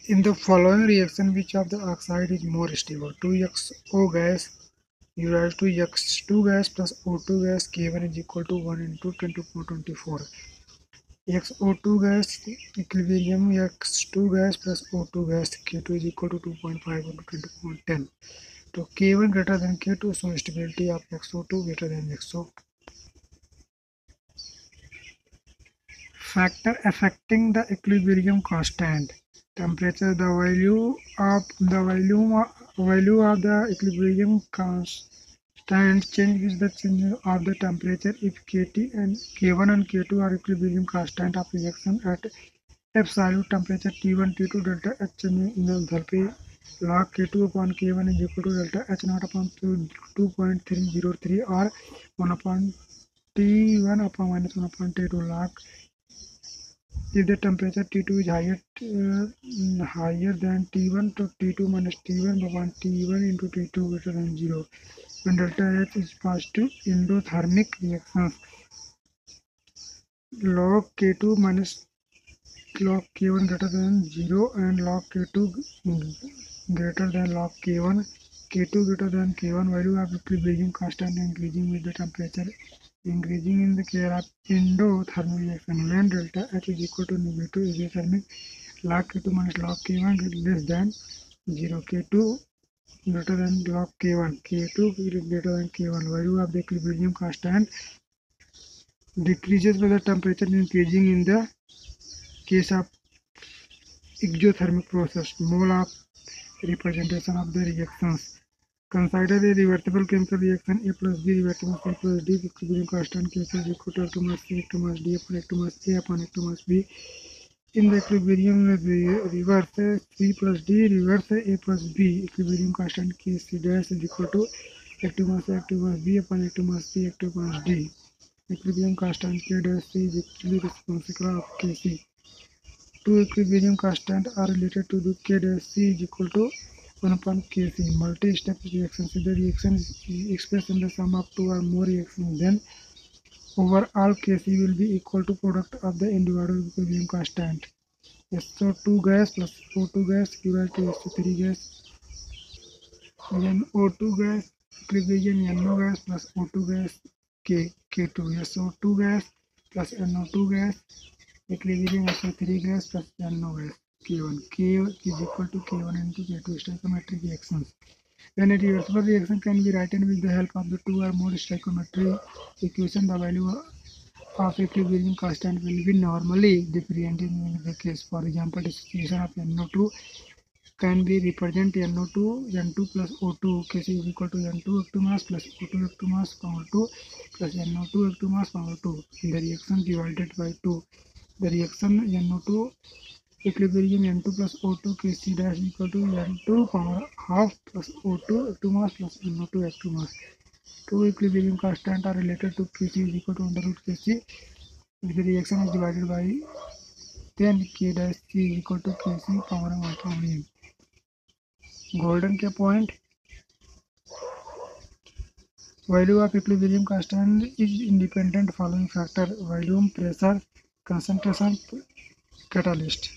In the following reaction, which of the oxide is more stable? 2xO gas you rise to X2 gas plus O2 gas K1 is equal to 1 into 10 to the power 24. XO2 gas equilibrium X2 gas plus O2 gas K2 is equal to 2.5 into 10 to the power 10. So K1 greater than K2, so stability of XO2 greater than XO. Factor affecting the equilibrium constant. Temperature, the value of the equilibrium constant change with the change of the temperature. If Kt and K1 and K2 are equilibrium constant of reaction at absolute temperature T1 T2 delta H in enthalpy log K2 upon K1 is equal to delta H naught upon 2.303 or 1 upon T1 upon minus 1 upon T2 log. If the temperature T2 is higher than T1, to T2 minus T1 upon T1 into T2 greater than 0. When delta H is positive, endothermic reactions log K2 minus log K1 greater than 0 and log K2 greater than log K1. K2 greater than K1 value of equilibrium constant increasing with the temperature, increasing in the case of endothermic reaction. When delta H is equal to negative isothermic, log K2 minus log K1 less than 0. K2 greater than log K1. K2 greater than K1. Value of the equilibrium constant decreases with the temperature increasing in the case of exothermic process. Mole of representation of the reactions. Consider a reversible chemical reaction A plus B reversible C plus D. Equilibrium constant K is equal to F2 mass C, F2 mass D upon F2 mass A upon F2 mass B. In the equilibrium reverse C plus D reverse A plus B. Equilibrium constant K C dash is equal to F2 mass A, F2 mass B upon F2 mass C, F2 mass D. Equilibrium constant K dash C is actually responsible of Kc. Two equilibrium constants are related to the K dash C is equal to 1 upon Kc. Multi-step reactions. If the reaction is expressed in the sum of two or more reactions, then overall Kc will be equal to product of the individual equilibrium constant. SO2 gas plus O2 gas equal to SO3 gas. NO2 gas equilibrium NO gas plus O2 gas K2. SO2 gas plus NO2 gas equilibrium SO3 gas plus NO gas K1. K is equal to K1 into K2. Stoichiometric reactions. When a reversible reaction can be written with the help of the two or more stoichiometric equations, the value of equilibrium constant will be normally different in the case. For example, dissociation of NO2 can be represented NO2 N2 plus O2. Case is equal to N2 F2 mass plus O2 F2 mass power 2 plus NO2 F2 mass power 2. The reaction divided by 2. The reaction NO2 equilibrium N2 plus O2 Kc dash equal to N2 power half plus O2 F2 mass plus NO2 F2 mass. Two equilibrium constants are related to Kc is equal to under root Kc. If the reaction is divided by, then K dash C is equal to Kc power 1 Golden K point. Value of equilibrium constant is independent following factor: volume, pressure, concentration, catalyst.